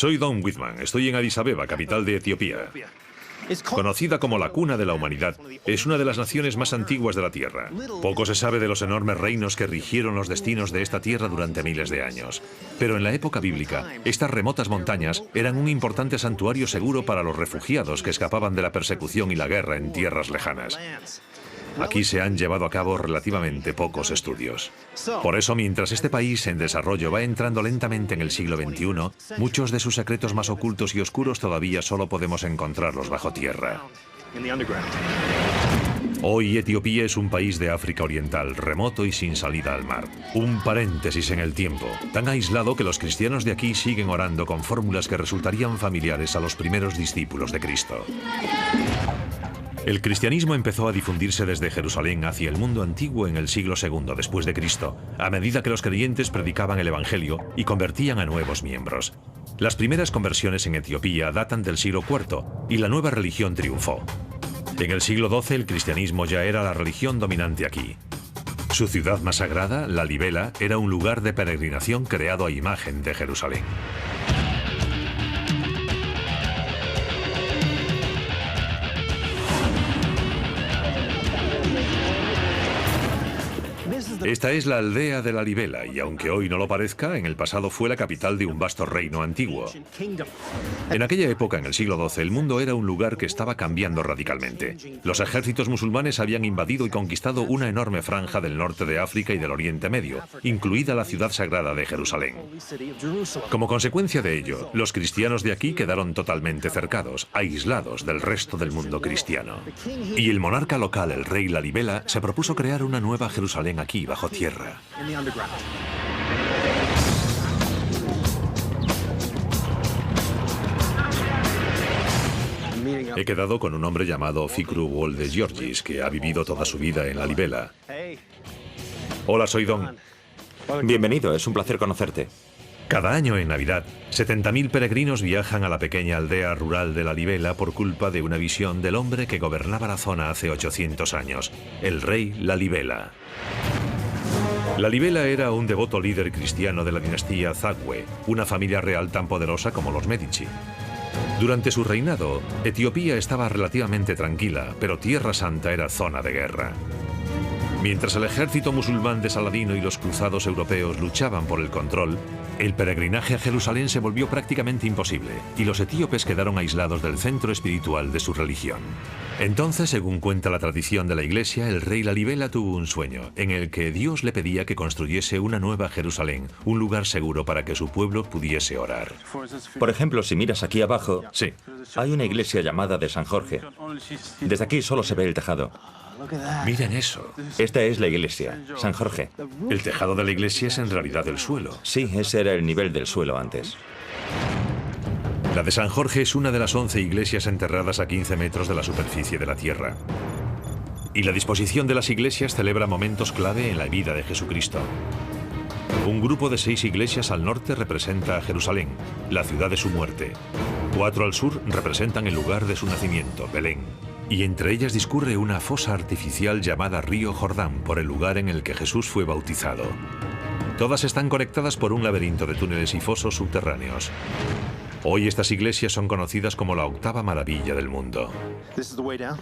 Soy Don Whitman. Estoy en Addis Abeba, capital de Etiopía. Conocida como la cuna de la humanidad, es una de las naciones más antiguas de la Tierra. Poco se sabe de los enormes reinos que rigieron los destinos de esta tierra durante miles de años. Pero en la época bíblica, estas remotas montañas eran un importante santuario seguro para los refugiados que escapaban de la persecución y la guerra en tierras lejanas. Aquí se han llevado a cabo relativamente pocos estudios. Por eso, mientras este país en desarrollo va entrando lentamente en el siglo XXI, muchos de sus secretos más ocultos y oscuros todavía solo podemos encontrarlos bajo tierra. Hoy Etiopía es un país de África Oriental, remoto y sin salida al mar. Un paréntesis en el tiempo, tan aislado que los cristianos de aquí siguen orando con fórmulas que resultarían familiares a los primeros discípulos de Cristo. El cristianismo empezó a difundirse desde Jerusalén hacia el mundo antiguo en el siglo II después de Cristo, a medida que los creyentes predicaban el Evangelio y convertían a nuevos miembros. Las primeras conversiones en Etiopía datan del siglo IV y la nueva religión triunfó. En el siglo XII el cristianismo ya era la religión dominante aquí. Su ciudad más sagrada, Lalibela, era un lugar de peregrinación creado a imagen de Jerusalén. Esta es la aldea de Lalibela y aunque hoy no lo parezca, en el pasado fue la capital de un vasto reino antiguo. En aquella época, en el siglo XII, el mundo era un lugar que estaba cambiando radicalmente. Los ejércitos musulmanes habían invadido y conquistado una enorme franja del norte de África y del Oriente Medio, incluida la ciudad sagrada de Jerusalén. Como consecuencia de ello, los cristianos de aquí quedaron totalmente cercados, aislados del resto del mundo cristiano. Y el monarca local, el rey Lalibela, se propuso crear una nueva Jerusalén aquí, bajo tierra. He quedado con un hombre llamado Fikru Wolde Georgis, que ha vivido toda su vida en Lalibela. Hola, soy Don. Bienvenido, es un placer conocerte. Cada año en Navidad, 70.000 peregrinos viajan a la pequeña aldea rural de Lalibela por culpa de una visión del hombre que gobernaba la zona hace 800 años, el rey Lalibela. Lalibela era un devoto líder cristiano de la dinastía Zagwe, una familia real tan poderosa como los Medici. Durante su reinado, Etiopía estaba relativamente tranquila, pero Tierra Santa era zona de guerra. Mientras el ejército musulmán de Saladino y los cruzados europeos luchaban por el control, el peregrinaje a Jerusalén se volvió prácticamente imposible y los etíopes quedaron aislados del centro espiritual de su religión. Entonces, según cuenta la tradición de la Iglesia, el rey Lalibela tuvo un sueño en el que Dios le pedía que construyese una nueva Jerusalén, un lugar seguro para que su pueblo pudiese orar. Por ejemplo, si miras aquí abajo, Sí. hay una iglesia llamada de San Jorge. Desde aquí solo se ve el tejado. Miren eso. Esta es la iglesia, San Jorge. El tejado de la iglesia es en realidad el suelo. Sí, ese era el nivel del suelo antes. La de San Jorge es una de las 11 iglesias enterradas a 15 metros de la superficie de la tierra. Y la disposición de las iglesias celebra momentos clave en la vida de Jesucristo. Un grupo de 6 iglesias al norte representa a Jerusalén, la ciudad de su muerte. 4 al sur representan el lugar de su nacimiento, Belén. Y entre ellas discurre una fosa artificial llamada Río Jordán, por el lugar en el que Jesús fue bautizado. Todas están conectadas por un laberinto de túneles y fosos subterráneos. Hoy estas iglesias son conocidas como la octava maravilla del mundo.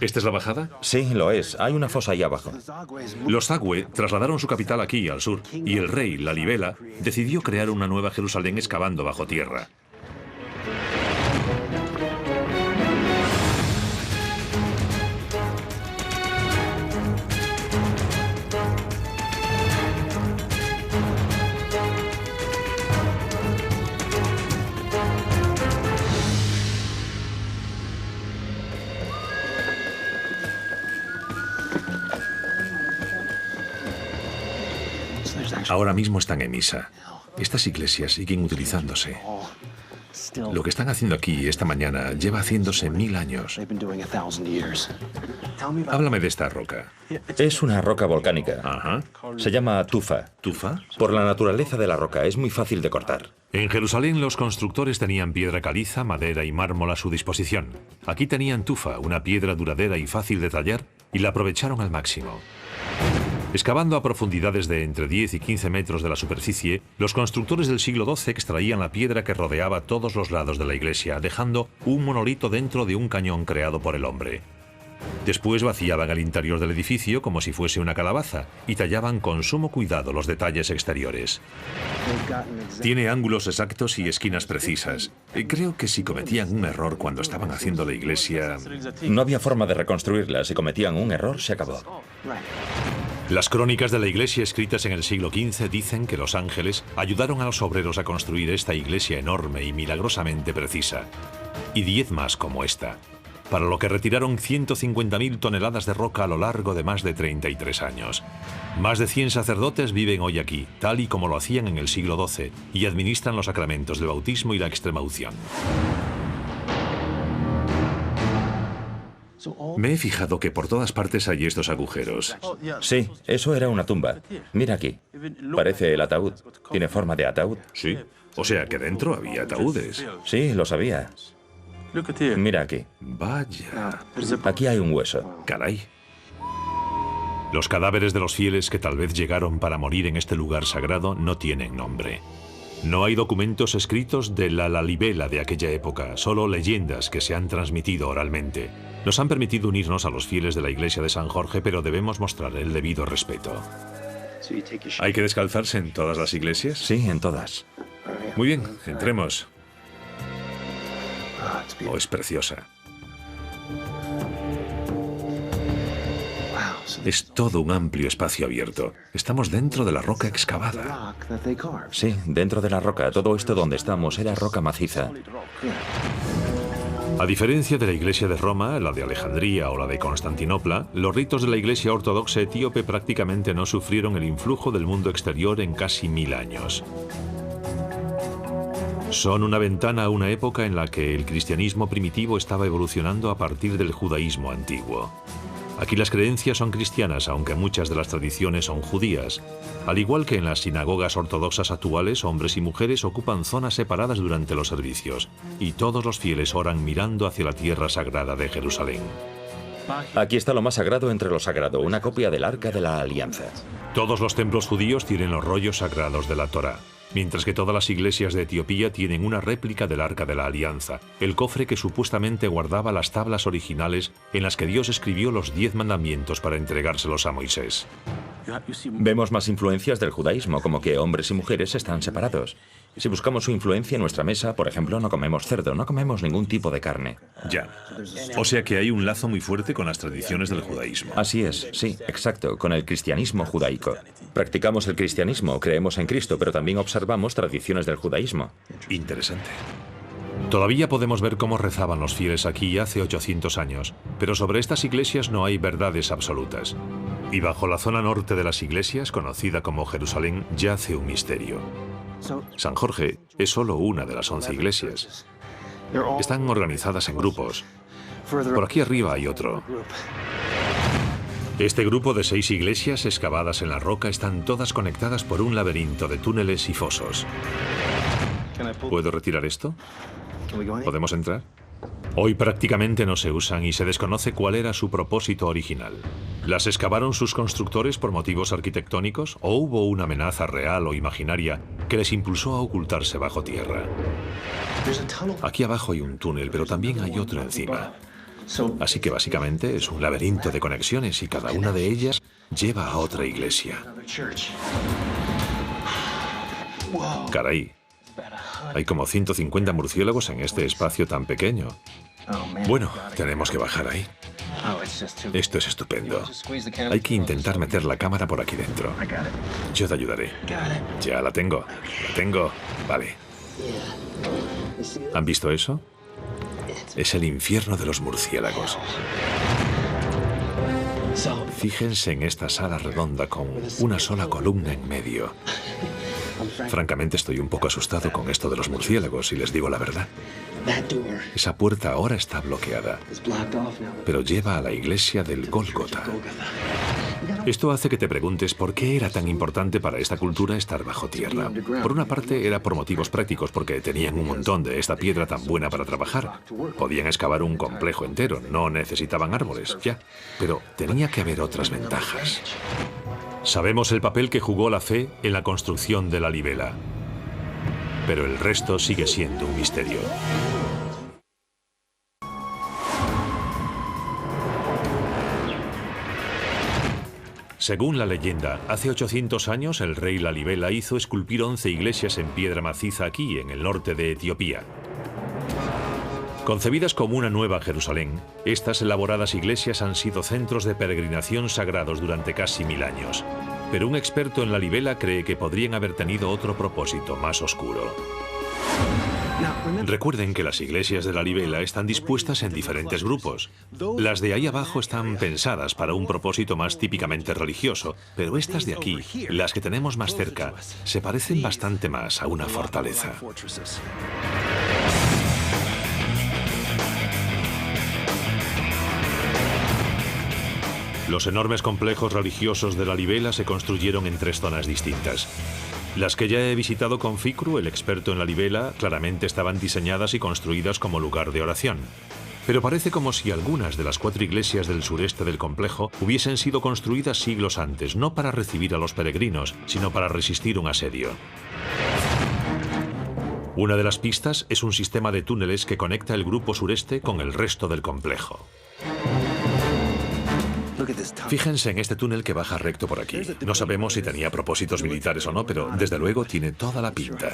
¿Esta es la bajada? Sí, lo es. Hay una fosa ahí abajo. Los Zagwe trasladaron su capital aquí, al sur, y el rey Lalibela decidió crear una nueva Jerusalén excavando bajo tierra. Ahora mismo están en misa. Estas iglesias siguen utilizándose. Lo que están haciendo aquí esta mañana lleva haciéndose 1000 años. Háblame de esta roca. Es una roca volcánica. Ajá. Se llama tufa. ¿Tufa? Por la naturaleza de la roca, es muy fácil de cortar. En Jerusalén los constructores tenían piedra caliza, madera y mármol a su disposición. Aquí tenían tufa, una piedra duradera y fácil de tallar, y la aprovecharon al máximo. Excavando a profundidades de entre 10 y 15 metros de la superficie, los constructores del siglo XII extraían la piedra que rodeaba todos los lados de la iglesia, dejando un monolito dentro de un cañón creado por el hombre. Después vaciaban el interior del edificio como si fuese una calabaza y tallaban con sumo cuidado los detalles exteriores. Tiene ángulos exactos y esquinas precisas. Creo que si cometían un error cuando estaban haciendo la iglesia... No había forma de reconstruirla. Si cometían un error, se acabó. Las crónicas de la iglesia escritas en el siglo XV dicen que los ángeles ayudaron a los obreros a construir esta iglesia enorme y milagrosamente precisa. Y 10 más como esta, para lo que retiraron 150.000 toneladas de roca a lo largo de más de 33 años. Más de 100 sacerdotes viven hoy aquí, tal y como lo hacían en el siglo XII, y administran los sacramentos del bautismo y la extremaunción. Me he fijado que por todas partes hay estos agujeros. Sí, eso era una tumba. Mira aquí. Parece el ataúd. Tiene forma de ataúd. Sí. O sea que dentro había ataúdes. Sí, lo sabía. Mira aquí. Vaya. Aquí hay un hueso. Caray. Los cadáveres de los fieles que tal vez llegaron para morir en este lugar sagrado no tienen nombre. No hay documentos escritos de la Lalibela de aquella época, solo leyendas que se han transmitido oralmente. Nos han permitido unirnos a los fieles de la iglesia de San Jorge, pero debemos mostrar el debido respeto. ¿Hay que descalzarse en todas las iglesias? Sí, en todas. Muy bien, entremos. Oh, es preciosa. Es todo un amplio espacio abierto. Estamos dentro de la roca excavada. Sí, dentro de la roca. Todo esto donde estamos era roca maciza. A diferencia de la iglesia de Roma, la de Alejandría o la de Constantinopla, los ritos de la iglesia ortodoxa etíope prácticamente no sufrieron el influjo del mundo exterior en casi 1000 años. Son una ventana a una época en la que el cristianismo primitivo estaba evolucionando a partir del judaísmo antiguo. Aquí las creencias son cristianas, aunque muchas de las tradiciones son judías. Al igual que en las sinagogas ortodoxas actuales, hombres y mujeres ocupan zonas separadas durante los servicios, y todos los fieles oran mirando hacia la tierra sagrada de Jerusalén. Aquí está lo más sagrado entre lo sagrado, una copia del Arca de la Alianza. Todos los templos judíos tienen los rollos sagrados de la Torá, mientras que todas las iglesias de Etiopía tienen una réplica del Arca de la Alianza, el cofre que supuestamente guardaba las tablas originales en las que Dios escribió los 10 mandamientos para entregárselos a Moisés. Vemos más influencias del judaísmo, como que hombres y mujeres están separados. Si buscamos su influencia en nuestra mesa, por ejemplo, no comemos cerdo, no comemos ningún tipo de carne. Ya. O sea que hay un lazo muy fuerte con las tradiciones del judaísmo. Así es, sí, exacto, con el cristianismo judaico. Practicamos el cristianismo, creemos en Cristo, pero también observamos tradiciones del judaísmo. Interesante. Todavía podemos ver cómo rezaban los fieles aquí hace 800 años, pero sobre estas iglesias no hay verdades absolutas. Y bajo la zona norte de las iglesias, conocida como Jerusalén, yace un misterio. San Jorge es solo una de las 11 iglesias. Están organizadas en grupos. Por aquí arriba hay otro. Este grupo de 6 iglesias excavadas en la roca están todas conectadas por un laberinto de túneles y fosos. ¿Puedo retirar esto? ¿Podemos entrar? Hoy prácticamente no se usan y se desconoce cuál era su propósito original. ¿Las excavaron sus constructores por motivos arquitectónicos o hubo una amenaza real o imaginaria que les impulsó a ocultarse bajo tierra? Aquí abajo hay un túnel, pero también hay otro encima. Así que básicamente es un laberinto de conexiones y cada una de ellas lleva a otra iglesia. Caray. Hay como 150 murciélagos en este espacio tan pequeño. Bueno, tenemos que bajar ahí. Esto es estupendo. Hay que intentar meter la cámara por aquí dentro. Yo te ayudaré. Ya la tengo. La tengo. Vale. ¿Han visto eso? Es el infierno de los murciélagos. Fíjense en esta sala redonda con una sola columna en medio. Francamente estoy un poco asustado con esto de los murciélagos, si les digo la verdad. Esa puerta ahora está bloqueada, pero lleva a la iglesia del Gólgota. Esto hace que te preguntes por qué era tan importante para esta cultura estar bajo tierra. Por una parte era por motivos prácticos, porque tenían un montón de esta piedra tan buena para trabajar. Podían excavar un complejo entero, no necesitaban árboles, ya. Pero tenía que haber otras ventajas. Sabemos el papel que jugó la fe en la construcción de la Libela, pero el resto sigue siendo un misterio. Según la leyenda, hace 800 años el rey Lalibela hizo esculpir 11 iglesias en piedra maciza aquí, en el norte de Etiopía. Concebidas como una nueva Jerusalén, estas elaboradas iglesias han sido centros de peregrinación sagrados durante casi 1000 años. Pero un experto en Lalibela cree que podrían haber tenido otro propósito más oscuro. Recuerden que las iglesias de Lalibela están dispuestas en diferentes grupos. Las de ahí abajo están pensadas para un propósito más típicamente religioso, pero estas de aquí, las que tenemos más cerca, se parecen bastante más a una fortaleza. Los enormes complejos religiosos de Lalibela se construyeron en 3 zonas distintas. Las que ya he visitado con Fikru, el experto en Lalibela, claramente estaban diseñadas y construidas como lugar de oración. Pero parece como si algunas de las 4 iglesias del sureste del complejo hubiesen sido construidas siglos antes, no para recibir a los peregrinos, sino para resistir un asedio. Una de las pistas es un sistema de túneles que conecta el grupo sureste con el resto del complejo. Fíjense en este túnel que baja recto por aquí. No sabemos si tenía propósitos militares o no, pero desde luego tiene toda la pinta.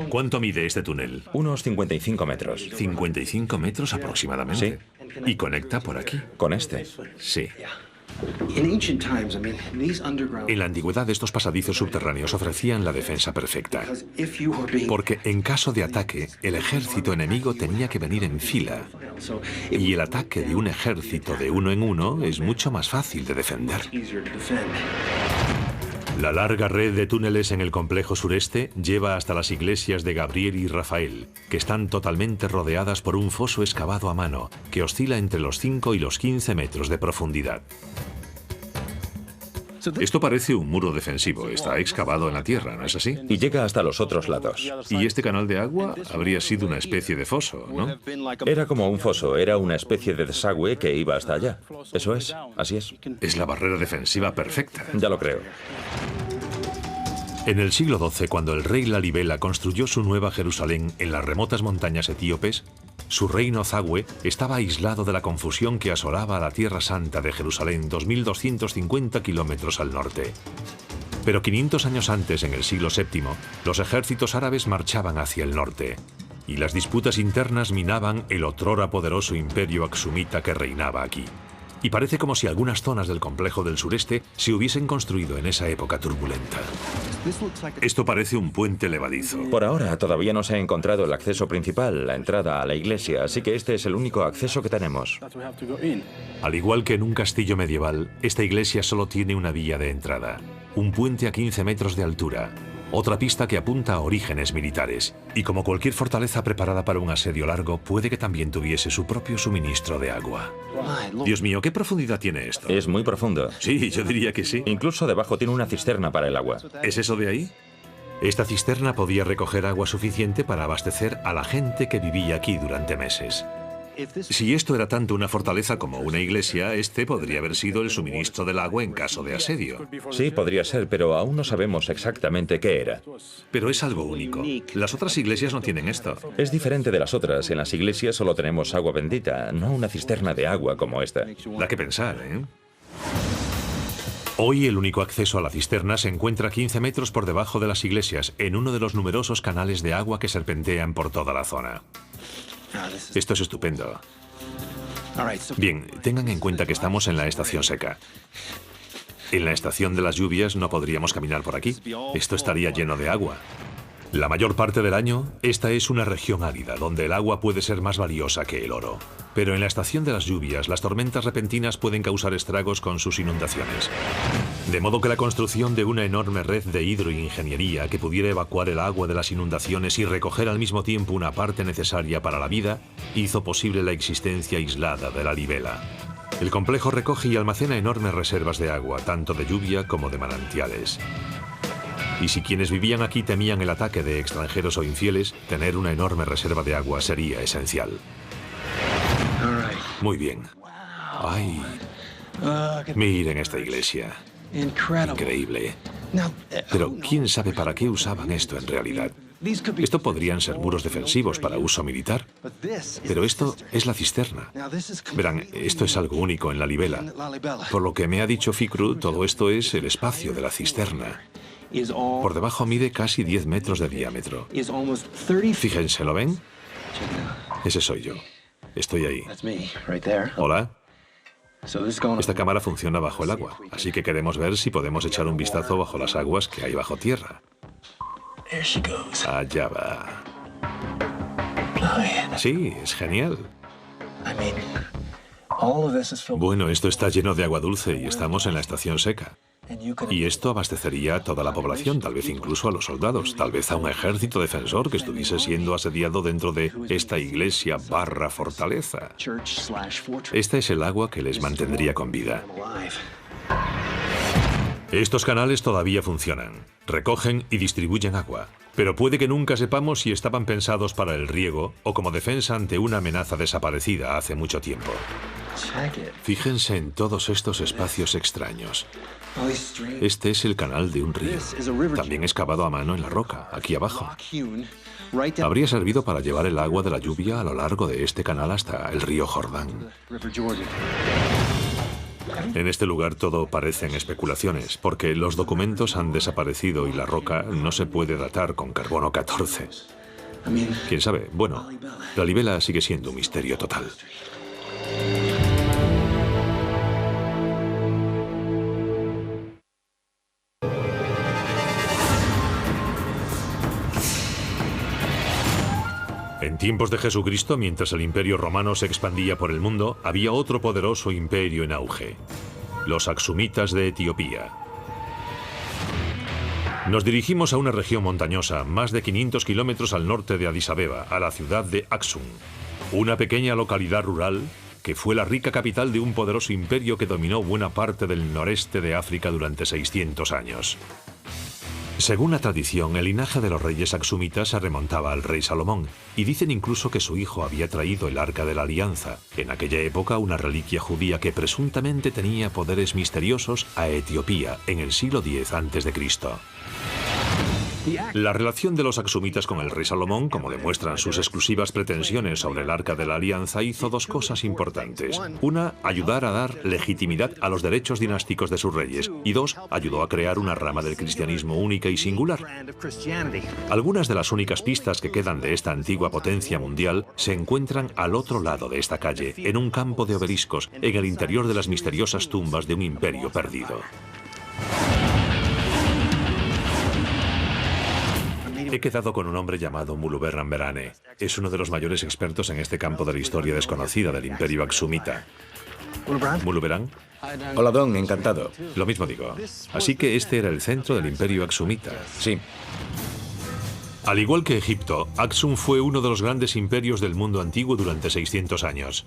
¿Cuánto mide este túnel? Unos 55 metros. 55 metros aproximadamente. Sí. Y conecta por aquí. Con este. Sí. En la antigüedad, estos pasadizos subterráneos ofrecían la defensa perfecta. Porque en caso de ataque, el ejército enemigo tenía que venir en fila. Y el ataque de un ejército de uno en uno es mucho más fácil de defender. La larga red de túneles en el complejo sureste lleva hasta las iglesias de Gabriel y Rafael, que están totalmente rodeadas por un foso excavado a mano, que oscila entre los 5 y los 15 metros de profundidad. Esto parece un muro defensivo, está excavado en la tierra, ¿no es así? Y llega hasta los otros lados. Y este canal de agua habría sido una especie de foso, ¿no? Era como un foso, era una especie de desagüe que iba hasta allá. Eso es, así es. Es la barrera defensiva perfecta. Ya lo creo. En el siglo XII, cuando el rey Lalibela construyó su nueva Jerusalén en las remotas montañas etíopes, su reino Zagwe estaba aislado de la confusión que asolaba a la Tierra Santa de Jerusalén 2.250 kilómetros al norte. Pero 500 años antes, en el siglo VII, los ejércitos árabes marchaban hacia el norte, y las disputas internas minaban el otrora poderoso imperio aksumita que reinaba aquí. Y parece como si algunas zonas del complejo del sureste se hubiesen construido en esa época turbulenta. Esto parece un puente levadizo. Por ahora todavía no se ha encontrado el acceso principal, la entrada a la iglesia, así que este es el único acceso que tenemos. Al igual que en un castillo medieval, esta iglesia solo tiene una vía de entrada, un puente a 15 metros de altura, otra pista que apunta a orígenes militares. Y como cualquier fortaleza preparada para un asedio largo, puede que también tuviese su propio suministro de agua. Dios mío, ¿qué profundidad tiene esto? Es muy profundo. Sí, yo diría que sí. Incluso debajo tiene una cisterna para el agua. ¿Es eso de ahí? Esta cisterna podía recoger agua suficiente para abastecer a la gente que vivía aquí durante meses. Si esto era tanto una fortaleza como una iglesia, este podría haber sido el suministro del agua en caso de asedio. Sí, podría ser, pero aún no sabemos exactamente qué era. Pero es algo único. Las otras iglesias no tienen esto. Es diferente de las otras. En las iglesias solo tenemos agua bendita, no una cisterna de agua como esta. Da que pensar, ¿eh? Hoy el único acceso a la cisterna se encuentra 15 metros por debajo de las iglesias, en uno de los numerosos canales de agua que serpentean por toda la zona. Esto es estupendo. Bien, tengan en cuenta que estamos en la estación seca. En la estación de las lluvias no podríamos caminar por aquí. Esto estaría lleno de agua. La mayor parte del año, esta es una región árida, donde el agua puede ser más valiosa que el oro. Pero en la estación de las lluvias, las tormentas repentinas pueden causar estragos con sus inundaciones. De modo que la construcción de una enorme red de hidroingeniería que pudiera evacuar el agua de las inundaciones y recoger al mismo tiempo una parte necesaria para la vida, hizo posible la existencia aislada de la libela. El complejo recoge y almacena enormes reservas de agua, tanto de lluvia como de manantiales. Y si quienes vivían aquí temían el ataque de extranjeros o infieles, tener una enorme reserva de agua sería esencial. Muy bien. ¡Ay! Miren esta iglesia. Increíble. Pero ¿quién sabe para qué usaban esto en realidad? Esto podrían ser muros defensivos para uso militar. Pero esto es la cisterna. Verán, esto es algo único en la libela. Por lo que me ha dicho Fikru, todo esto es el espacio de la cisterna. Por debajo mide casi 10 metros de diámetro. Fíjense, ¿lo ven? Ese soy yo. Estoy ahí. Hola. Esta cámara funciona bajo el agua, así que queremos ver si podemos echar un vistazo bajo las aguas que hay bajo tierra. Allá va. Sí, es genial. Bueno, esto está lleno de agua dulce y estamos en la estación seca. Y esto abastecería a toda la población, tal vez incluso a los soldados, tal vez a un ejército defensor que estuviese siendo asediado dentro de esta iglesia / fortaleza. Esta es el agua que les mantendría con vida. Estos canales todavía funcionan, recogen y distribuyen agua, pero puede que nunca sepamos si estaban pensados para el riego o como defensa ante una amenaza desaparecida hace mucho tiempo. Fíjense en todos estos espacios extraños. Este es el canal de un río, también excavado a mano en la roca, aquí abajo. Habría servido para llevar el agua de la lluvia a lo largo de este canal hasta el río Jordán. En este lugar todo parecen especulaciones, porque los documentos han desaparecido y la roca no se puede datar con carbono 14. ¿Quién sabe? Bueno, la libela sigue siendo un misterio total. En tiempos de Jesucristo, mientras el Imperio Romano se expandía por el mundo, había otro poderoso imperio en auge: los Aksumitas de Etiopía. Nos dirigimos a una región montañosa, más de 500 kilómetros al norte de Addis Abeba, a la ciudad de Aksum, una pequeña localidad rural que fue la rica capital de un poderoso imperio que dominó buena parte del noreste de África durante 600 años. Según la tradición, el linaje de los reyes aksumitas se remontaba al rey Salomón, y dicen incluso que su hijo había traído el Arca de la Alianza, en aquella época una reliquia judía que presuntamente tenía poderes misteriosos, a Etiopía en el siglo X a.C. La relación de los aksumitas con el rey Salomón, como demuestran sus exclusivas pretensiones sobre el Arca de la Alianza, hizo dos cosas importantes. Una, ayudar a dar legitimidad a los derechos dinásticos de sus reyes. Y dos, ayudó a crear una rama del cristianismo única y singular. Algunas de las únicas pistas que quedan de esta antigua potencia mundial se encuentran al otro lado de esta calle, en un campo de obeliscos, en el interior de las misteriosas tumbas de un imperio perdido. He quedado con un hombre llamado Muluberran Berhane. Es uno de los mayores expertos en este campo de la historia desconocida del Imperio Aksumita. ¿Muluberran? Hola, Don, encantado. Lo mismo digo. Así que este era el centro del Imperio Aksumita. Sí. Al igual que Egipto, Aksum fue uno de los grandes imperios del mundo antiguo durante 600 años.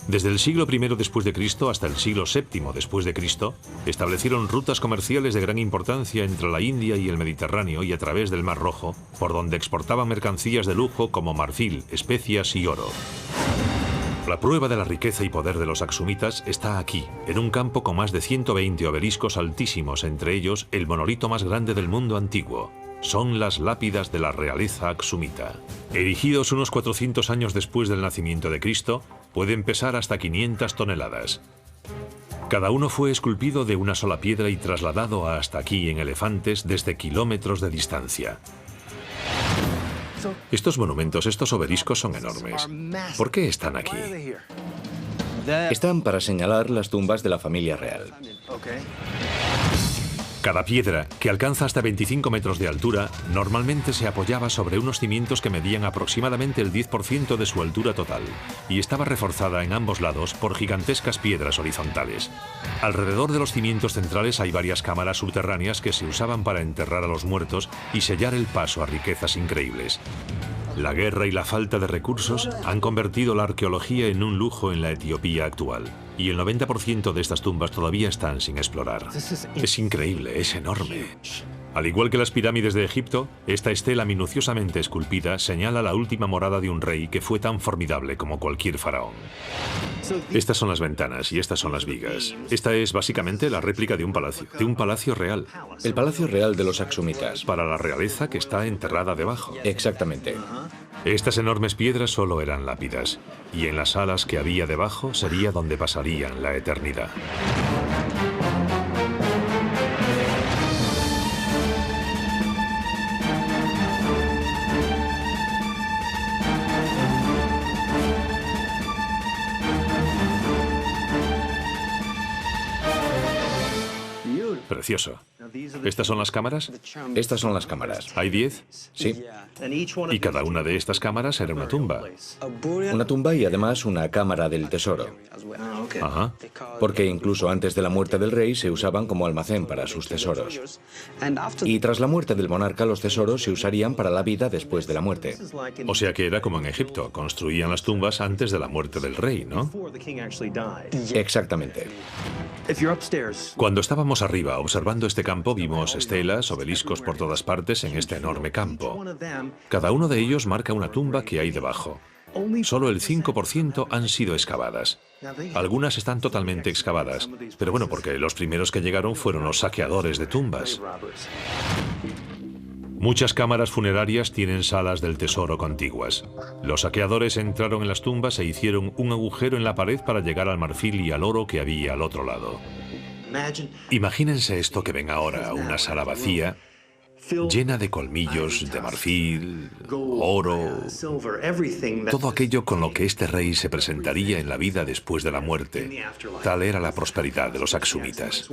Desde el siglo I después de Cristo hasta el siglo VII después de Cristo, establecieron rutas comerciales de gran importancia entre la India y el Mediterráneo y a través del Mar Rojo, por donde exportaban mercancías de lujo como marfil, especias y oro. La prueba de la riqueza y poder de los aksumitas está aquí, en un campo con más de 120 obeliscos altísimos, entre ellos el monolito más grande del mundo antiguo. Son las lápidas de la realeza aksumita. Erigidos unos 400 años después del nacimiento de Cristo, pueden pesar hasta 500 toneladas. Cada uno fue esculpido de una sola piedra y trasladado hasta aquí en elefantes desde kilómetros de distancia. Estos monumentos, estos obeliscos son enormes. ¿Por qué están aquí? Están para señalar las tumbas de la familia real. Cada piedra, que alcanza hasta 25 metros de altura, normalmente se apoyaba sobre unos cimientos que medían aproximadamente el 10% de su altura total y estaba reforzada en ambos lados por gigantescas piedras horizontales. Alrededor de los cimientos centrales hay varias cámaras subterráneas que se usaban para enterrar a los muertos y sellar el paso a riquezas increíbles. La guerra y la falta de recursos han convertido la arqueología en un lujo en la Etiopía actual, y el 90% de estas tumbas todavía están sin explorar. Es increíble, es enorme. Al igual que las pirámides de Egipto, esta estela minuciosamente esculpida señala la última morada de un rey que fue tan formidable como cualquier faraón. Estas son las ventanas y estas son las vigas. Esta es básicamente la réplica de un palacio real. El palacio real de los Aksumitas. Para la realeza que está enterrada debajo. Exactamente. Estas enormes piedras solo eran lápidas, y en las salas que había debajo sería donde pasarían la eternidad. Precioso. ¿Estas son las cámaras? Estas son las cámaras. ¿Hay 10? Sí. Y cada una de estas cámaras era una tumba. Una tumba y además una cámara del tesoro. Ajá. Porque incluso antes de la muerte del rey se usaban como almacén para sus tesoros. Y tras la muerte del monarca los tesoros se usarían para la vida después de la muerte. O sea que era como en Egipto. Construían las tumbas antes de la muerte del rey, ¿no? Exactamente. Cuando estábamos arriba observando este campo vimos estelas, obeliscos por todas partes en este enorme campo. Cada uno de ellos marca una tumba que hay debajo. Solo el 5% han sido excavadas. Algunas están totalmente excavadas, pero bueno, porque los primeros que llegaron fueron los saqueadores de tumbas. Muchas cámaras funerarias tienen salas del tesoro contiguas. Los saqueadores entraron en las tumbas e hicieron un agujero en la pared para llegar al marfil y al oro que había al otro lado. Imagínense esto que ven ahora, una sala vacía, llena de colmillos de marfil, oro, todo aquello con lo que este rey se presentaría en la vida después de la muerte. Tal era la prosperidad de los Aksumitas.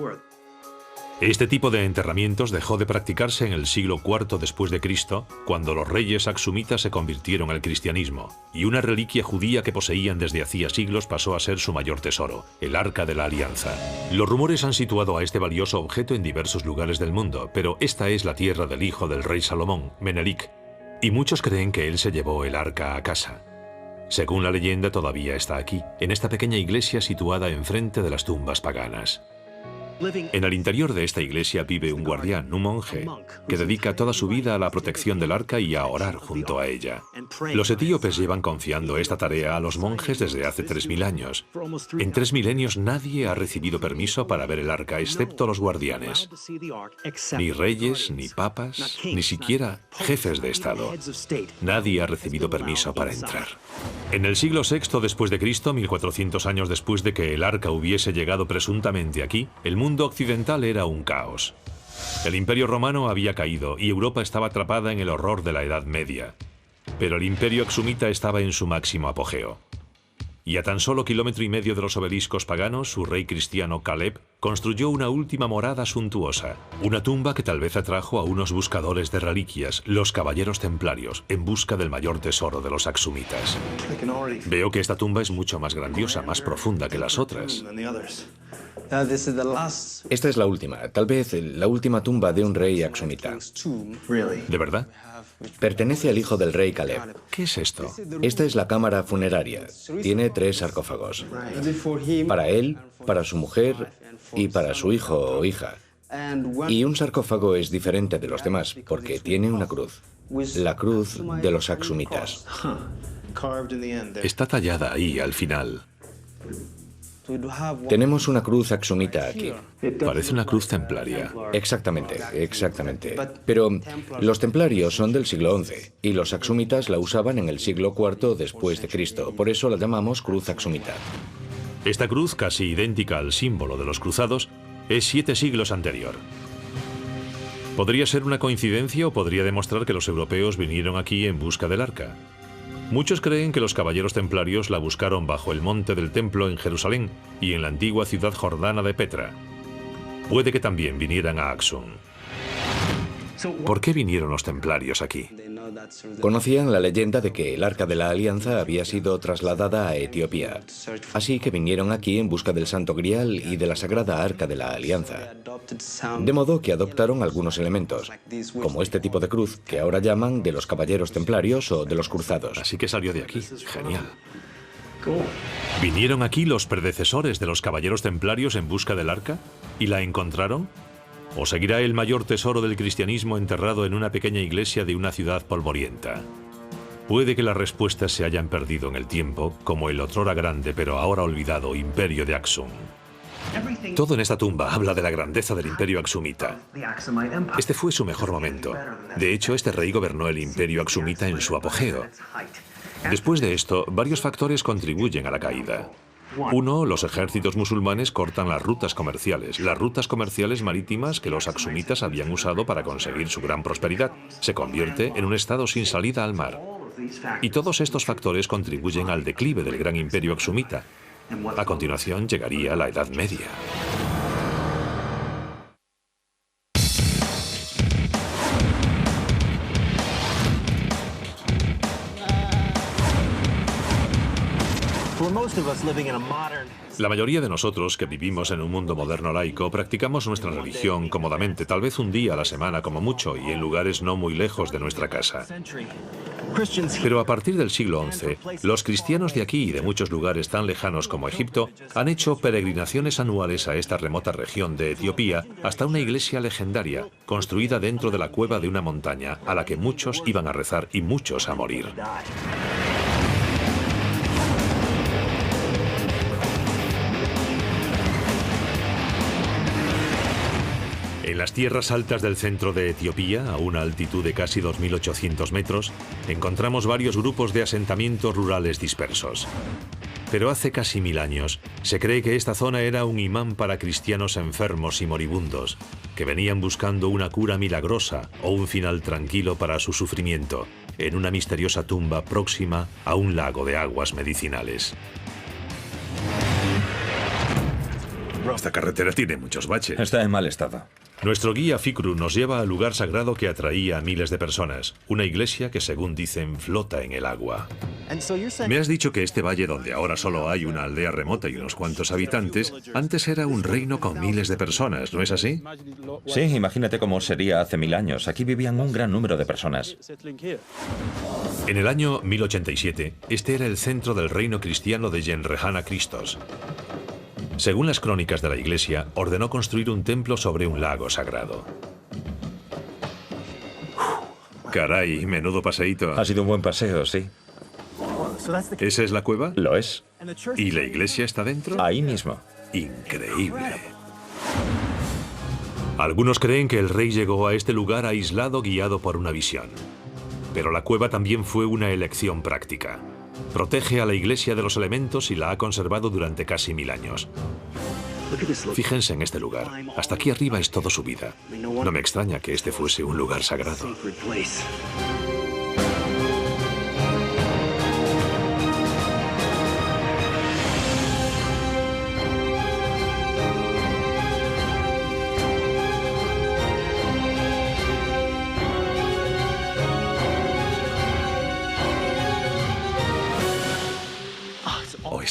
Este tipo de enterramientos dejó de practicarse en el siglo IV después de Cristo, cuando los reyes aksumitas se convirtieron al cristianismo, y una reliquia judía que poseían desde hacía siglos pasó a ser su mayor tesoro, el Arca de la Alianza. Los rumores han situado a este valioso objeto en diversos lugares del mundo, pero esta es la tierra del hijo del rey Salomón, Menelik, y muchos creen que él se llevó el arca a casa. Según la leyenda, todavía está aquí, en esta pequeña iglesia situada enfrente de las tumbas paganas. En el interior de esta iglesia vive un guardián, un monje, que dedica toda su vida a la protección del arca y a orar junto a ella. Los etíopes llevan confiando esta tarea a los monjes desde hace 3000 años. En 3 milenios nadie ha recibido permiso para ver el arca excepto los guardianes. Ni reyes, ni papas, ni siquiera jefes de estado. Nadie ha recibido permiso para entrar. En el siglo VI después de Cristo, 1400 años después de que el arca hubiese llegado presuntamente aquí, el mundo occidental era un caos. El Imperio Romano había caído y Europa estaba atrapada en el horror de la Edad Media. Pero el Imperio Aksumita estaba en su máximo apogeo. Y a tan solo 1,5 kilómetros de los obeliscos paganos, su rey cristiano Caleb construyó una última morada suntuosa, una tumba que tal vez atrajo a unos buscadores de reliquias, los caballeros templarios, en busca del mayor tesoro de los aksumitas. Veo que esta tumba es mucho más grandiosa, más profunda que las otras. Esta es la última, tal vez la última tumba de un rey aksumita. ¿De verdad? Pertenece al hijo del rey Caleb. ¿Qué es esto? Esta es la cámara funeraria. Tiene 3 sarcófagos. Para él, para su mujer y para su hijo o hija. Y un sarcófago es diferente de los demás porque tiene una cruz. La cruz de los aksumitas. Está tallada ahí al final. Tenemos una cruz aksumita aquí. Parece una cruz templaria. Exactamente, exactamente. Pero los templarios son del siglo XI y los aksumitas la usaban en el siglo IV después de Cristo. Por eso la llamamos cruz aksumita. Esta cruz, casi idéntica al símbolo de los cruzados, es 7 siglos anterior. Podría ser una coincidencia o podría demostrar que los europeos vinieron aquí en busca del arca. Muchos creen que los caballeros templarios la buscaron bajo el monte del templo en Jerusalén y en la antigua ciudad jordana de Petra. Puede que también vinieran a Axum. ¿Por qué vinieron los templarios aquí? Conocían la leyenda de que el Arca de la Alianza había sido trasladada a Etiopía. Así que vinieron aquí en busca del Santo Grial y de la Sagrada Arca de la Alianza. De modo que adoptaron algunos elementos, como este tipo de cruz que ahora llaman de los Caballeros Templarios o de los Cruzados. Así que salió de aquí. Genial. ¿Vinieron aquí los predecesores de los Caballeros Templarios en busca del arca? ¿Y la encontraron? ¿O seguirá el mayor tesoro del cristianismo enterrado en una pequeña iglesia de una ciudad polvorienta? Puede que las respuestas se hayan perdido en el tiempo, como el otrora grande pero ahora olvidado Imperio de Axum. Todo en esta tumba habla de la grandeza del Imperio Axumita. Este fue su mejor momento. De hecho, este rey gobernó el Imperio Axumita en su apogeo. Después de esto, varios factores contribuyen a la caída. Uno, los ejércitos musulmanes cortan las rutas comerciales marítimas que los axumitas habían usado para conseguir su gran prosperidad. Se convierte en un estado sin salida al mar. Y todos estos factores contribuyen al declive del gran imperio axumita. A continuación llegaría la Edad Media. La mayoría de nosotros que vivimos en un mundo moderno laico practicamos nuestra religión cómodamente, tal vez un día a la semana como mucho y en lugares no muy lejos de nuestra casa. Pero a partir del siglo XI, los cristianos de aquí y de muchos lugares tan lejanos como Egipto han hecho peregrinaciones anuales a esta remota región de Etiopía hasta una iglesia legendaria, construida dentro de la cueva de una montaña, a la que muchos iban a rezar y muchos a morir. En las tierras altas del centro de Etiopía, a una altitud de casi 2.800 metros, encontramos varios grupos de asentamientos rurales dispersos. Pero hace casi 1000 años, se cree que esta zona era un imán para cristianos enfermos y moribundos, que venían buscando una cura milagrosa o un final tranquilo para su sufrimiento, en una misteriosa tumba próxima a un lago de aguas medicinales. Esta carretera tiene muchos baches. Está en mal estado. Nuestro guía Fikru nos lleva al lugar sagrado que atraía a miles de personas, una iglesia que, según dicen, flota en el agua. Me has dicho que este valle, donde ahora solo hay una aldea remota y unos cuantos habitantes, antes era un reino con miles de personas, ¿no es así? Sí, imagínate cómo sería hace 1000 años. Aquí vivían un gran número de personas. En el año 1087, este era el centro del reino cristiano de Yenrehana Christos. Según las crónicas de la iglesia, ordenó construir un templo sobre un lago sagrado. Caray, menudo paseíto. Ha sido un buen paseo, sí. ¿Esa es la cueva? Lo es. ¿Y la iglesia está dentro? Ahí mismo. Increíble. Algunos creen que el rey llegó a este lugar aislado guiado por una visión. Pero la cueva también fue una elección práctica. Protege a la iglesia de los elementos y la ha conservado durante casi 1000 años. Fíjense en este lugar. Hasta aquí arriba es todo subida. No me extraña que este fuese un lugar sagrado.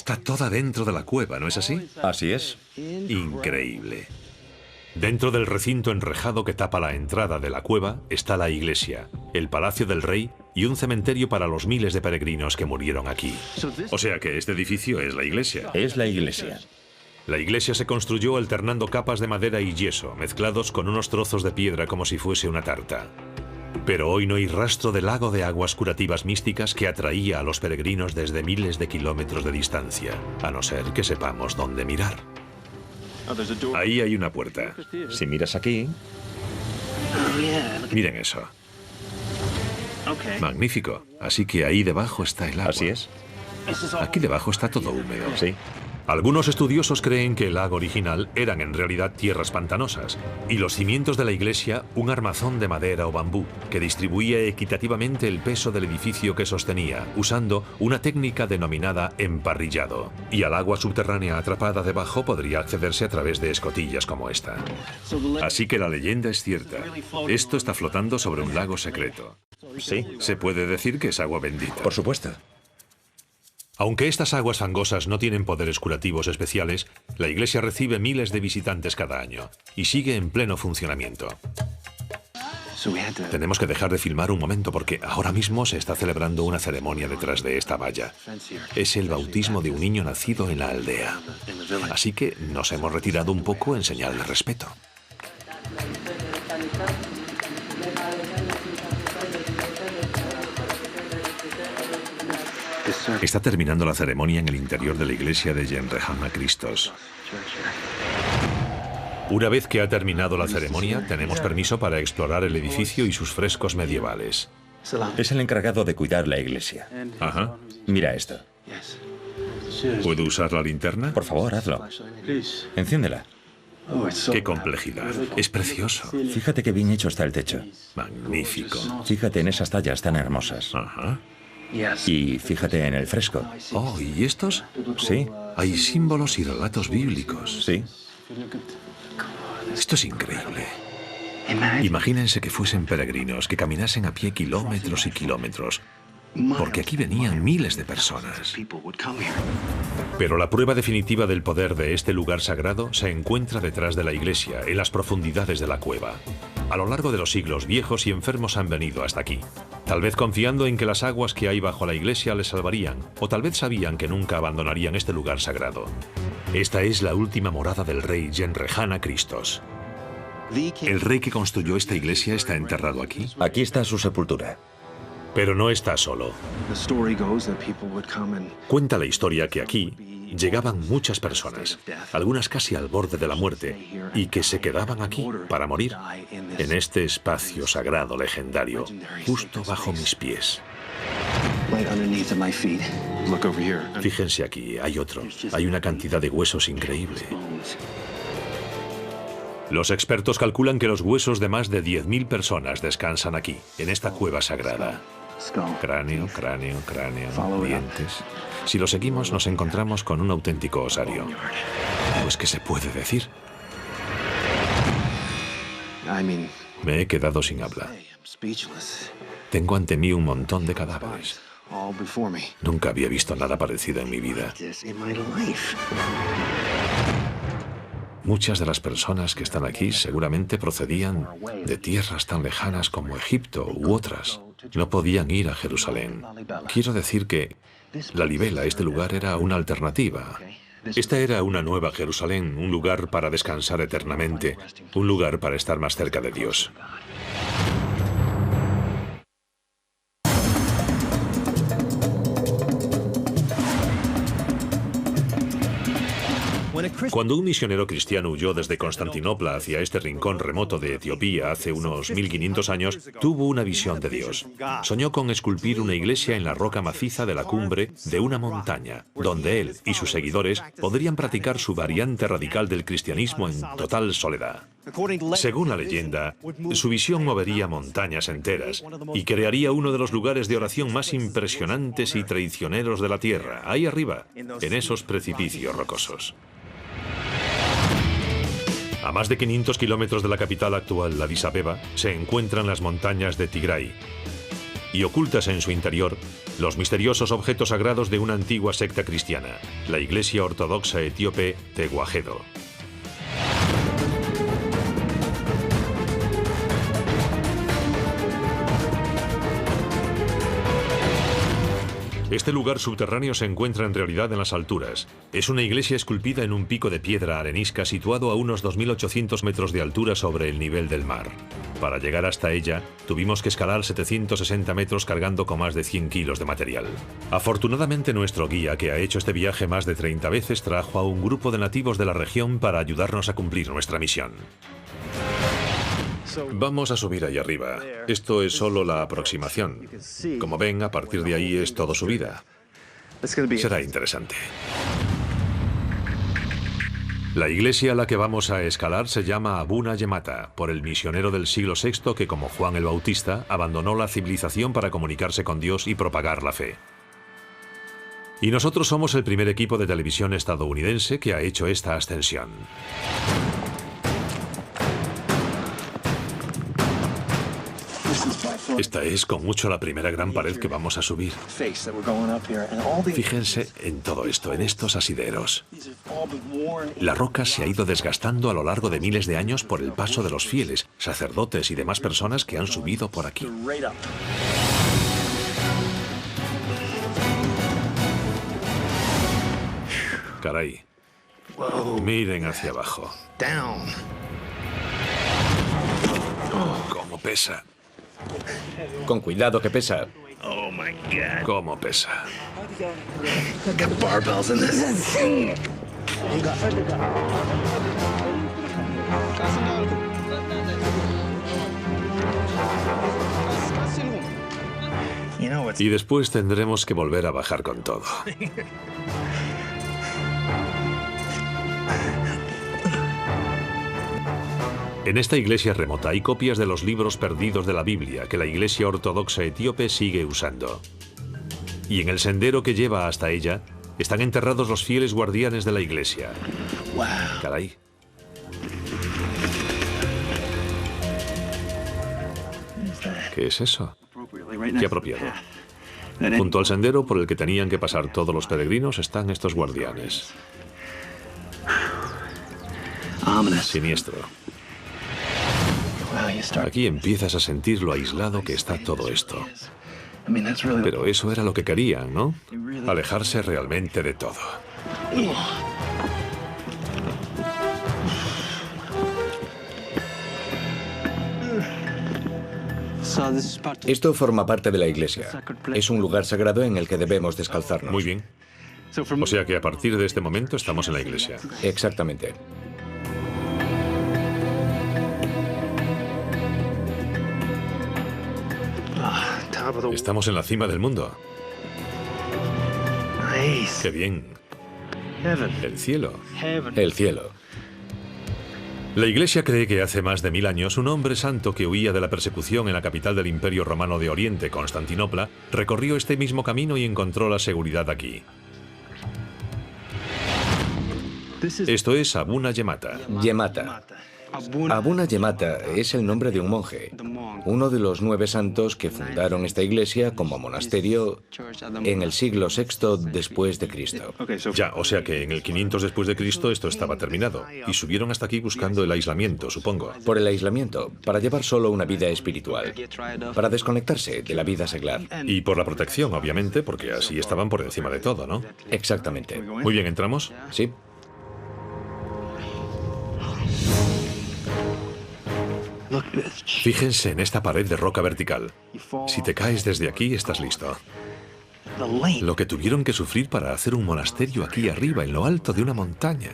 Está toda dentro de la cueva, ¿no es así? Así es. Increíble. Dentro del recinto enrejado que tapa la entrada de la cueva está la iglesia, el palacio del rey y un cementerio para los miles de peregrinos que murieron aquí. O sea que este edificio es la iglesia. Es la iglesia. La iglesia se construyó alternando capas de madera y yeso, mezclados con unos trozos de piedra como si fuese una tarta. Pero hoy no hay rastro del lago de aguas curativas místicas que atraía a los peregrinos desde miles de kilómetros de distancia, a no ser que sepamos dónde mirar. Ahí hay una puerta. Si miras aquí... Miren eso. Magnífico. Así que ahí debajo está el agua. Así es. Aquí debajo está todo húmedo. Sí. Algunos estudiosos creen que el lago original eran en realidad tierras pantanosas y los cimientos de la iglesia un armazón de madera o bambú que distribuía equitativamente el peso del edificio que sostenía, usando una técnica denominada emparrillado. Y al agua subterránea atrapada debajo podría accederse a través de escotillas como esta. Así que la leyenda es cierta. Esto está flotando sobre un lago secreto. Sí, Se puede decir que es agua bendita. por supuesto. Aunque estas aguas fangosas no tienen poderes curativos especiales, la iglesia recibe miles de visitantes cada año y sigue en pleno funcionamiento. Tenemos que dejar de filmar un momento porque ahora mismo se está celebrando una ceremonia detrás de esta valla. Es el bautismo de un niño nacido en la aldea. Así que nos hemos retirado un poco en señal de respeto. Está terminando la ceremonia en el interior de la iglesia de Yenrehana Christos. Una vez que ha terminado la ceremonia, tenemos permiso para explorar el edificio y sus frescos medievales. Es el encargado de cuidar la iglesia. Ajá. Mira esto. ¿Puedo usar la linterna? Por favor, hazlo. Enciéndela. ¡Qué complejidad! Es precioso. Fíjate qué bien hecho está el techo. Magnífico. Fíjate en esas tallas tan hermosas. Ajá. Y fíjate en el fresco. Oh, ¿y estos? Sí, Hay símbolos y relatos bíblicos. sí. Esto es increíble. Imagínense que fuesen peregrinos, que caminasen a pie kilómetros y kilómetros, porque aquí venían miles de personas. Pero la prueba definitiva del poder de este lugar sagrado se encuentra detrás de la iglesia, en las profundidades de la cueva. A lo largo de los siglos, viejos y enfermos han venido hasta aquí. Tal vez confiando en que las aguas que hay bajo la iglesia les salvarían, o tal vez sabían que nunca abandonarían este lugar sagrado. Esta es la última morada del rey Yenrehana Christos. ¿El rey que construyó esta iglesia está enterrado aquí? Aquí está su sepultura. Pero no está solo. Cuenta la historia que aquí llegaban muchas personas, algunas casi al borde de la muerte, y que se quedaban aquí para morir, en este espacio sagrado legendario, justo bajo mis pies. Fíjense aquí, hay otro. Hay una cantidad de huesos increíble. Los expertos calculan que los huesos de más de 10.000 personas descansan aquí, en esta cueva sagrada. Cráneo, cráneo, cráneo, dientes. Si lo seguimos, nos encontramos con un auténtico osario. Pues, ¿qué se puede decir? Me he quedado sin habla. Tengo ante mí un montón de cadáveres. Nunca había visto nada parecido en mi vida. Muchas de las personas que están aquí seguramente procedían de tierras tan lejanas como Egipto u otras. No podían ir a Jerusalén. Quiero decir que Lalibela, este lugar, era una alternativa. Esta era una nueva Jerusalén, un lugar para descansar eternamente, un lugar para estar más cerca de Dios. Cuando un misionero cristiano huyó desde Constantinopla hacia este rincón remoto de Etiopía hace unos 1500 años, tuvo una visión de Dios. Soñó con esculpir una iglesia en la roca maciza de la cumbre de una montaña, donde él y sus seguidores podrían practicar su variante radical del cristianismo en total soledad. Según la leyenda, su visión movería montañas enteras y crearía uno de los lugares de oración más impresionantes y traicioneros de la tierra, ahí arriba, en esos precipicios rocosos. A más de 500 kilómetros de la capital actual, Addis Abeba, se encuentran las montañas de Tigray. Y ocultas en su interior, los misteriosos objetos sagrados de una antigua secta cristiana, la Iglesia Ortodoxa Etíope Tewahedo. Este lugar subterráneo se encuentra en realidad en las alturas. Es una iglesia esculpida en un pico de piedra arenisca situado a unos 2.800 metros de altura sobre el nivel del mar. Para llegar hasta ella, tuvimos que escalar 760 metros cargando con más de 100 kilos de material. Afortunadamente, nuestro guía, que ha hecho este viaje más de 30 veces, trajo a un grupo de nativos de la región para ayudarnos a cumplir nuestra misión. Vamos a subir ahí arriba. Esto es solo la aproximación. Como ven, a partir de ahí es todo subida. Será interesante. La iglesia a la que vamos a escalar se llama Abuna Yemata, por el misionero del siglo VI que, como Juan el Bautista, abandonó la civilización para comunicarse con Dios y propagar la fe. Y nosotros somos el primer equipo de televisión estadounidense que ha hecho esta ascensión. Esta es con mucho la primera gran pared que vamos a subir. Fíjense en todo esto, en estos asideros. La roca se ha ido desgastando a lo largo de miles de años por el paso de los fieles, sacerdotes y demás personas que han subido por aquí. Caray. Miren hacia abajo. ¿Cómo pesa? Con cuidado, que pesa. ¿Cómo pesa? Y después tendremos que volver a bajar con todo. En esta iglesia remota hay copias de los libros perdidos de la Biblia que la Iglesia Ortodoxa Etíope sigue usando. Y en el sendero que lleva hasta ella están enterrados los fieles guardianes de la iglesia. Caray. ¿Qué es eso? Qué apropiado. Junto al sendero por el que tenían que pasar todos los peregrinos están estos guardianes. Siniestro. Aquí empiezas a sentir lo aislado que está todo esto. Pero eso era lo que querían, ¿no? Alejarse realmente de todo. Esto forma parte de la iglesia. Es un lugar sagrado en el que debemos descalzarnos. Muy bien. O sea que a partir de este momento estamos en la iglesia. Exactamente. Estamos en la cima del mundo. ¡Qué bien! El cielo. El cielo. La Iglesia cree que hace más de 1000 años un hombre santo que huía de la persecución en la capital del Imperio Romano de Oriente, Constantinopla, recorrió este mismo camino y encontró la seguridad aquí. Esto es Abuna Yemata. Yemata. Abuna Yemata es el nombre de un monje, uno de los 9 santos que fundaron esta iglesia como monasterio en el siglo VI después de Cristo. Ya, o sea que en el 500 después de Cristo esto estaba terminado. Y subieron hasta aquí buscando el aislamiento, supongo. Por el aislamiento, para llevar solo una vida espiritual, para desconectarse de la vida seglar. Y por la protección, obviamente, porque así estaban por encima de todo, ¿no? Exactamente. Muy bien, ¿entramos? Sí. Fíjense en esta pared de roca vertical. Si te caes desde aquí, estás listo. Lo que tuvieron que sufrir para hacer un monasterio aquí arriba, en lo alto de una montaña.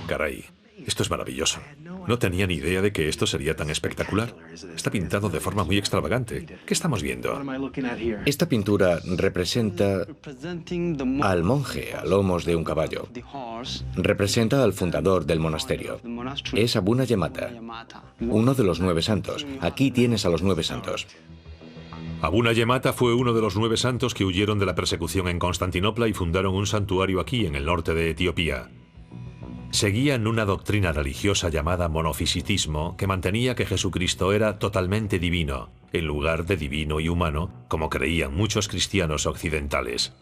Caray, esto es maravilloso. No tenía ni idea de que esto sería tan espectacular. Está pintado de forma muy extravagante. ¿Qué estamos viendo? Esta pintura representa al monje a lomos de un caballo. Representa al fundador del monasterio. Es Abuna Yemata, uno de los 9 santos. Aquí tienes a los 9 santos. Abuna Yemata fue uno de los 9 santos que huyeron de la persecución en Constantinopla y fundaron un santuario aquí, en el norte de Etiopía. Seguían una doctrina religiosa llamada monofisitismo que mantenía que Jesucristo era totalmente divino, en lugar de divino y humano, como creían muchos cristianos occidentales.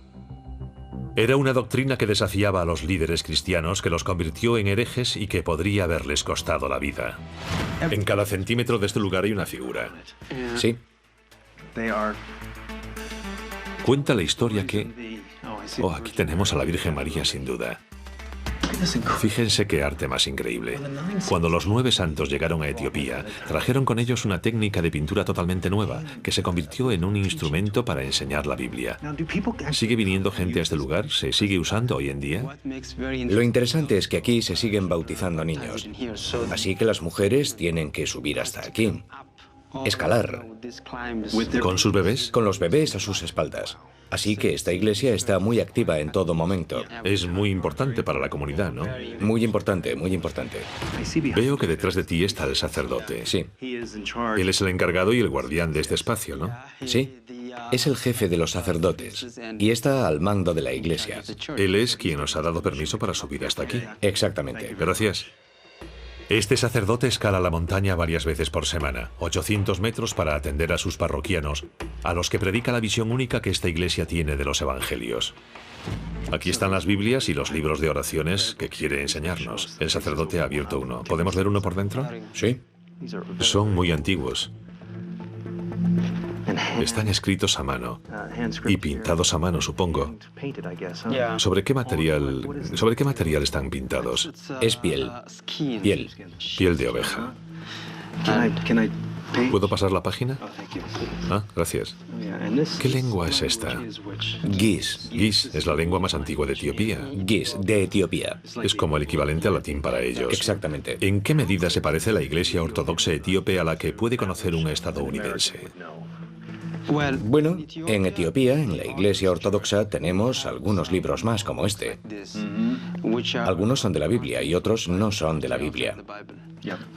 Era una doctrina que desafiaba a los líderes cristianos, que los convirtió en herejes y que podría haberles costado la vida. En cada centímetro de este lugar hay una figura. Sí. Cuenta la historia que... Oh, aquí tenemos a la Virgen María, sin duda. Fíjense qué arte más increíble. Cuando los 9 santos llegaron a Etiopía, trajeron con ellos una técnica de pintura totalmente nueva, que se convirtió en un instrumento para enseñar la Biblia. ¿Sigue viniendo gente a este lugar? ¿Se sigue usando hoy en día? Lo interesante es que aquí se siguen bautizando niños. Así que las mujeres tienen que subir hasta aquí. Escalar. ¿Con sus bebés? Con los bebés a sus espaldas. Así que esta iglesia está muy activa en todo momento. Es muy importante para la comunidad, ¿no? Muy importante, muy importante. Veo que detrás de ti está el sacerdote. Sí, Él es el encargado y el guardián de este espacio, ¿no? sí. Es el jefe de los sacerdotes y está al mando de la iglesia. Él es quien nos ha dado permiso para subir hasta aquí. Exactamente. Gracias. Este sacerdote escala la montaña varias veces por semana, 800 metros para atender a sus parroquianos, a los que predica la visión única que esta iglesia tiene de los evangelios. Aquí están las Biblias y los libros de oraciones que quiere enseñarnos. El sacerdote ha abierto uno. ¿Podemos ver uno por dentro? Sí. Son muy antiguos. Están escritos a mano y pintados a mano, supongo. ¿Sobre qué material están pintados? Es piel. Piel. Piel de oveja. ¿Puedo pasar la página? Ah, gracias. ¿Qué lengua es esta? Gis. Gis es la lengua más antigua de Etiopía. Gis, de Etiopía. Es como el equivalente al latín para ellos. Exactamente. ¿En qué medida se parece la Iglesia Ortodoxa etíope a la que puede conocer un estadounidense? Bueno, en Etiopía, en la iglesia ortodoxa, tenemos algunos libros más como este. Algunos son de la Biblia y otros no son de la Biblia.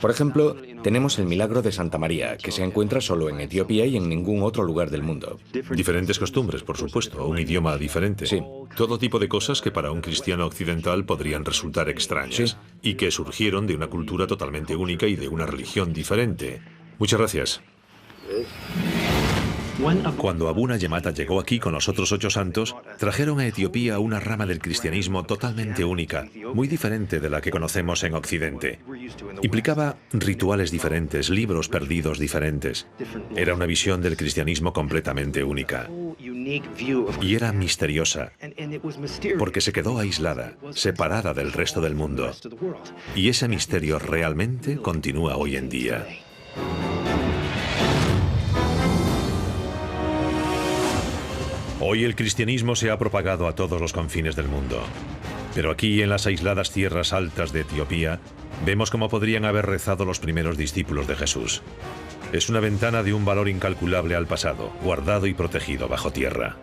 Por ejemplo, tenemos el milagro de Santa María, que se encuentra solo en Etiopía y en ningún otro lugar del mundo. Diferentes costumbres, por supuesto, un idioma diferente. Sí. Todo tipo de cosas que para un cristiano occidental podrían resultar extrañas. Sí. Y que surgieron de una cultura totalmente única y de una religión diferente. Muchas gracias. Cuando Abuna Yemata llegó aquí con los otros 8 santos, trajeron a Etiopía una rama del cristianismo totalmente única, muy diferente de la que conocemos en Occidente. Implicaba rituales diferentes, libros perdidos diferentes. Era una visión del cristianismo completamente única. Y era misteriosa, porque se quedó aislada, separada del resto del mundo. Y ese misterio realmente continúa hoy en día. Hoy el cristianismo se ha propagado a todos los confines del mundo. Pero aquí, en las aisladas tierras altas de Etiopía, vemos cómo podrían haber rezado los primeros discípulos de Jesús. Es una ventana de un valor incalculable al pasado, guardado y protegido bajo tierra.